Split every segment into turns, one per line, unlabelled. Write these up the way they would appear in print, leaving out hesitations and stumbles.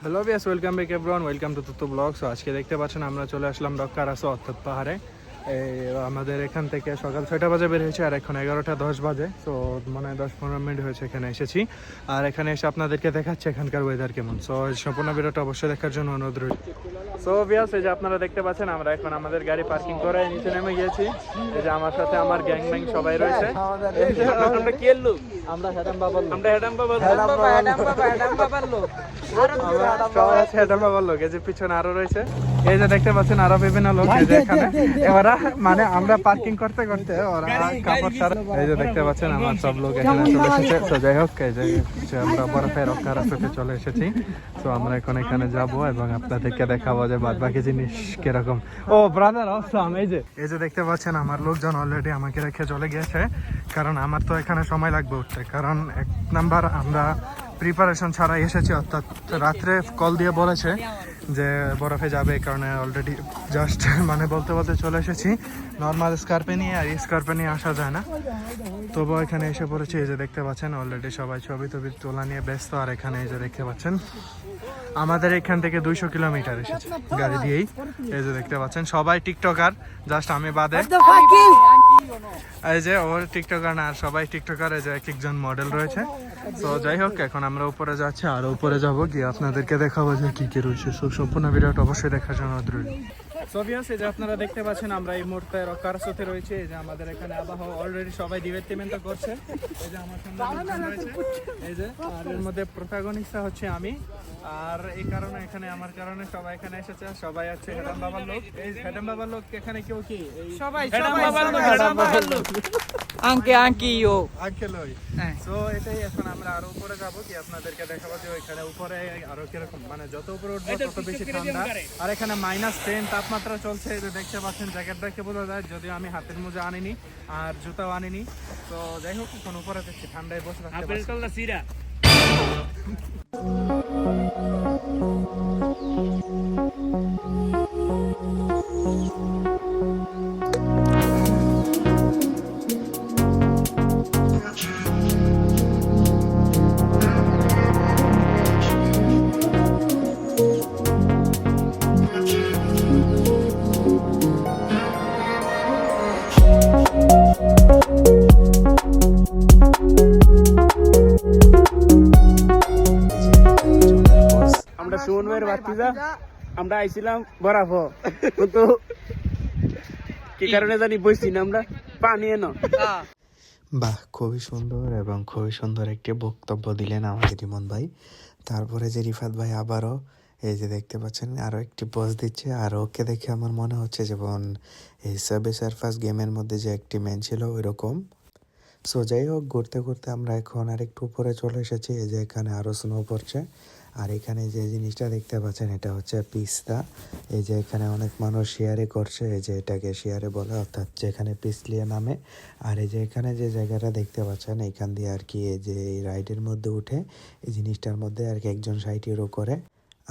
Hello বিয়াস, welcome back everyone, welcome to Tutu blog. So আজকে দেখতে পাচ্ছেন আমরা চলে আসলাম রক্কারাসো অর্থাৎ পাহাড়ে। আমাদের এখান থেকে সকাল 6টা বাজে বের হয়েছে আর এখন 11টা 10 বাজে। সো মনে হয় 10-15 মিনিট হয়েছে এখানে এসেছি। আর এখানে এসে আপনাদেরকে দেখাচ্ছে এখানকার ওয়েদার কেমন। সো সম্পূর্ণ ভিডিওটা অবশ্যই দেখার জন্য অনুরোধ রইল। সো বিয়াস, এই যে আপনারা দেখতে পাচ্ছেন আমরা এখন আমাদের গাড়ি পার্কিং করে নিচে নেমে গিয়েছি। এই যে আমার সাথে আমার গ্যাং ব্যাং সবাই রয়েছে।
আমরা কি এর লোক?
আমরা হেডাম বাবার লোক।
আমরা হেডাম বাবার লোক।
সবাই আছে হেডাম বাবার লোক। এই যে পিছনে আরো রয়েছে, এই যে দেখতে পাচ্ছেন আরো বিভিন্ন লোক। এই যে এখানে ওরা মানে আমরা পার্কিং করতে করতে ওরা কাপড় সারা। এই যে দেখতে পাচ্ছেন আমার সব লোক এখানে চলে এসেছে। তো যাই হোক, এই যে আমরা বরফের রক্কারাসোতে চলে এসেছি। তো আমরা এখন এখানে যাব এবং আপনাদেরকে দেখাবো যে বাদ বাকি জিনিস কিরকম। ও ব্রাদার অসম। এই যে দেখতে পাচ্ছেন আমার লোকজন অলরেডি আমাকে রেখে চলে গিয়েছে, কারণ আমার তো এখানে সময় লাগবে উঠতে। কারণ এক নাম্বার আমরা প্রিপারেশন ছাড়াই এসেছি, অর্থাৎ রাত্রে কল দিয়ে বলেছে যে বরফে যাবে, এই কারণে অলরেডি জাস্ট মানে বলতে বলতে চলে এসেছি। নর্মাল স্কার্পে নিয়ে আর স্কার্পে নিয়ে আসা যায় না, তবুও এখানে এসে পড়েছি। এই যে দেখতে পাচ্ছেন অলরেডি সবাই ছবি টবি তোলা নিয়ে ব্যস্ত। আর এখানে এই যে দেখতে পাচ্ছেন আমাদের এখান থেকে 200 কিলোমিটার এসেছে গাড়ি দিয়েই। এই যে দেখতে পাচ্ছেন সবাই টিকটকার, জাস্ট আমি বাদে। এই যে ওর টিকটকার না, আর সবাই টিকটকার। এই যে এক একজন মডেল রয়েছে। তো যাই হোক, এখন আমরা উপরে যাচ্ছি, আর উপরে যাবো গিয়ে আপনাদেরকে দেখাবো যে কি কি রয়েছে। সো সম্পূর্ণ ভিডিওটা অবশ্যই দেখার জন্য অনুরোধ রইল। সো ভিউয়ার্স, এই যে আপনারা দেখতে পাচ্ছেন আমরা এই মুহূর্তে রক্কারাসোতে রয়েছে। এই যে আমাদের এখানে আবহাওয়া অলরেডি সবাই ডিভাইডমেন্ট করছে। এই যে আমার সামনে লোকজন রয়েছে, এই যে, আর এর মধ্যে প্রোটাগনিস্টটা হচ্ছে আমি। আর এই কারণে এখানে আমার কারণে সবাই এখানে এসেছে। সবাই আছে হেডাম বাবার লোক। এই হেডাম বাবার লোক এখানে কেউ কি
সবাই
হেডাম বাবার লোক
আঙ্কি ও
আঙ্কেল ওই। সো এটাই, এখন আমরা আরো উপরে যাবো কি আপনাদেরকে দেখাবো যে ওইখানে উপরে আরো কিরকম, মানে যত উপরে উঠবো তত বেশি ঠান্ডা। আর এখানে -10 তাপমাত্রা চলছে। এই যে দেখতে পাচ্ছেন জ্যাকেট দেখে বোঝা যায়, যদিও আমি হাতের মোজা আনিনি আর জুতাও আনিনি। তো যাই হোক, এখন উপরে দেখছি ঠান্ডায় বসে থাকতে পারছি।
আমরা সুমন ভাইয়ের বাতিজা। আমরা আইছিলাম বরাফ, কিন্তু কি কারণে জানি বইছি না আমরা পানি এনো।
বাহ, খুবই সুন্দর এবং খুবই সুন্দর একটি বক্তব্য দিলেন আমাকে রিমন ভাই। তারপরে যে রিফাত ভাই আবারও এই যে দেখতে পাচ্ছেন আরও একটি পোজ দিচ্ছে। আর ওকে দেখে আমার মনে হচ্ছে যেমন এই সাবে সারফাস গেমের মধ্যে যে একটি ম্যান ছিল ওই রকম। সো যাই হোক, ঘুরতে ঘুরতে আমরা এখন আর একটু উপরে চলে এসেছি। এই যে এখানে আরও স্নো পড়ছে। আর এখানে যে জিনিসটা দেখতে পাচ্ছেন এটা হচ্ছে পিস্তা। এই যে এখানে অনেক মানুষ শেয়ারে করছে, এই যে এটাকে শেয়ারে বলে, অর্থাৎ যেখানে পিছলিয়ে নামে। আর এই যে এখানে যে জায়গাটা দেখতে পাচ্ছেন এখান দিয়ে আর কি এই যে এই রাইডের মধ্যে উঠে এই জিনিসটার মধ্যে আর কি একজন 60 ইউরো করে।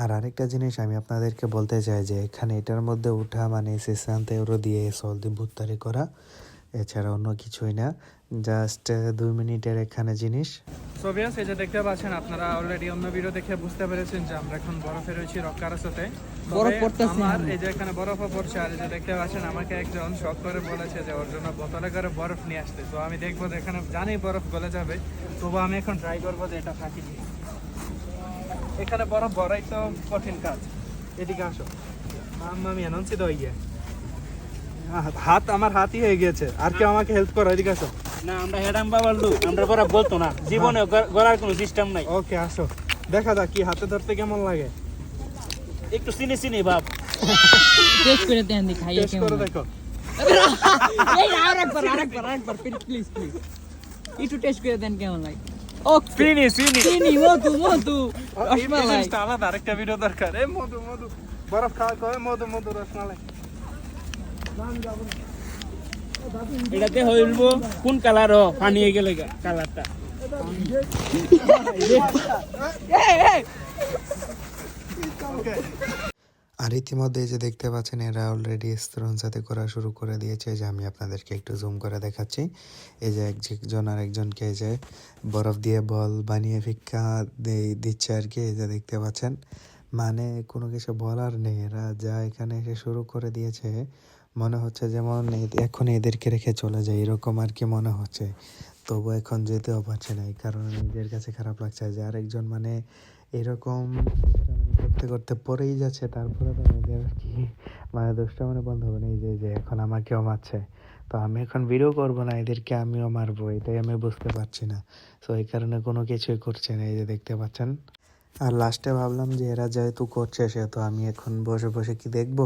আর আরেকটা জিনিস আমি আপনাদেরকে বলতে চাই যে এখানে এটার মধ্যে উঠা মানে 60 ইউরো দিয়ে সলদি ভুত্তারি করা, এছাড়া অন্য কিছুই না, জাস্ট 2 মিনিটের এখানে জিনিস।
সো ভিউয়ার্স, এই যে দেখতে পাচ্ছেন আপনারা অলরেডি অন্য ভিডিও দেখে বুঝতে পেরেছেন যে আমরা এখন বরফে রয়েছি রক্কারাসোতে।
বরফ পড়তেছে
আমার এই যে এখানে বরফও পড়ছে। আর এই যে দেখতে পাচ্ছেন আমাকে একজন শখ করে বলেছে যে ওর জন্য বোতলে করে বরফ নিয়ে আসতে। তো আমি দেখবো যে এখানে জানি বরফ গলে যাবে, তবু আমি এখন ট্রাই করবো যে এটা ফাঁকি দিয়ে এখানে বরফ ভরাই তো কঠিন কাজ। এদিকে আসো, আমি আনন্দ দইয়ে হাত, আমার হাতই হয়ে গিয়েছে। আর কেউ আমাকে হেল্প করো, এদিকে আসো।
না, আমরা হেডাম বাবার লোক, আমরা বরাফ বলতো না, জীবনে গড়ার কোনো সিস্টেম নাই।
ওকে, আসো, দেখা যাক কি হাতে ধরতে কেমন লাগে।
একটু চিনি চিনি ভাব।
টেস্ট করে দেন, খাইয়ে
টেস্ট করে দেখো।
এই আরেকবার প্লিজ একটু টেস্ট করে দেন কেমন লাগে। ও
চিনি চিনি
চিনি মধু রসমালাই।
জিনিসটা আলাদা, আরেকটা ভিডিও দরকার। এই মধু বরফ খাওয়া কয় মধু রসমালাই।
এটাতে হইব কোন কালার পানি হয়ে গেলে কালারটা।
আর ইতিমধ্যে যে দেখতে পাচ্ছেন এরা অলরেডি স্তরণসাথে করা শুরু করে দিয়েছে। যে আমি আপনাদেরকে একটু জুম করে দেখাচ্ছি। এই যে একজন আর একজনকে এই যে বরফ দিয়ে বল বানিয়ে ভিক্ষা দিচ্ছে আর কি, এই যে দেখতে পাচ্ছেন। মানে কোনো কিছু বলার নেই, এরা যা এখানে এসে শুরু করে দিয়েছে মনে হচ্ছে যেমন এখন এদেরকে রেখে চলে যায় এরকম আর কি মনে হচ্ছে। তবু এখন যেতেও পারছে না, এই কারণে নিজের কাছে খারাপ লাগছে যে আরেকজন মানে এরকম দুষ্টামি করতে করতে পরেই যাচ্ছে, তারপরে তো এদের আর কি মানে দুষ্টামি বন্ধ হবে না। এই যে এখন আমাকেও মারছে, তো আমি এখন ভিডিও করবো না, এদেরকে আমিও মারবো, এটাই আমি বুঝতে পারছি না। তো এই কারণে কোনো কিছুই করছে না, এই যে দেখতে পাচ্ছেন। আর লাস্টে ভাবলাম যে এরা যেহেতু করছে সেহেতু আমি এখন বসে বসে কি দেখবো,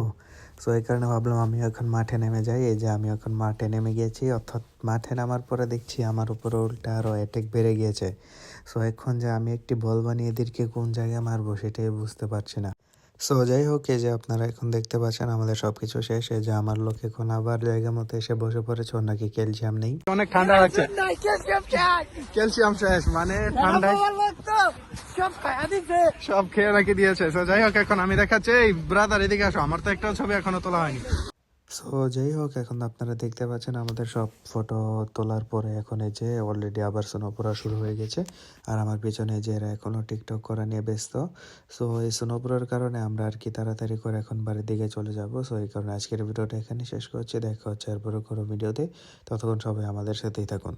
সো এই কারণে ভাবলাম আমি এখন মাঠে নেমে যাই। এই যে আমি এখন মাঠে নেমে গিয়েছি, অর্থাৎ মাঠে নামার পরে দেখছি আমার উপরে উল্টা আরও অ্যাটেক বেড়ে গিয়েছে। সো এখন যে আমি একটি বল বানিয়ে এদেরকে কোন জায়গায় মারবো সেটাই বুঝতে পারছি না। সো যাই হোক, এই যে আপনারা এখন দেখতে পাচ্ছেন আমাদের সবকিছু শেষ। এই যে আমার লোক এখন আবার জায়গা মতো এসে বসে পড়েছে, ওর নাকি ক্যালসিয়াম নেই।
অনেক ঠান্ডা লাগছে, ক্যালসিয়াম শেষ, মানে ঠান্ডায় সব খেয়ে নাকি দিয়েছে। তো যাই হোক, এখন আমি দেখাচ্ছি, এই ব্রাদার এদিকে আসো, আমার তো একটাও ছবি এখনো তোলা হয়নি।
সো যাই হোক, এখন আপনারা দেখতে পাচ্ছেন আমাদের সব ফটো তোলার পরে এখন এই যে অলরেডি আবার স্নো পড়া শুরু হয়ে গেছে। আর আমার পিছনে যে এরা এখনো টিকটক করা নিয়ে ব্যস্ত। সো এই স্নো পড়ার কারণে আমরা আর কি তাড়াতাড়ি করে এখন বাড়ির দিকে চলে যাব। সো এই কারণে আজকের ভিডিওটা এখানে শেষ করছি, দেখা হচ্ছে এরপরে কোনো ভিডিওতে। ততক্ষণ সবাই আমাদের সাথেই থাকুন।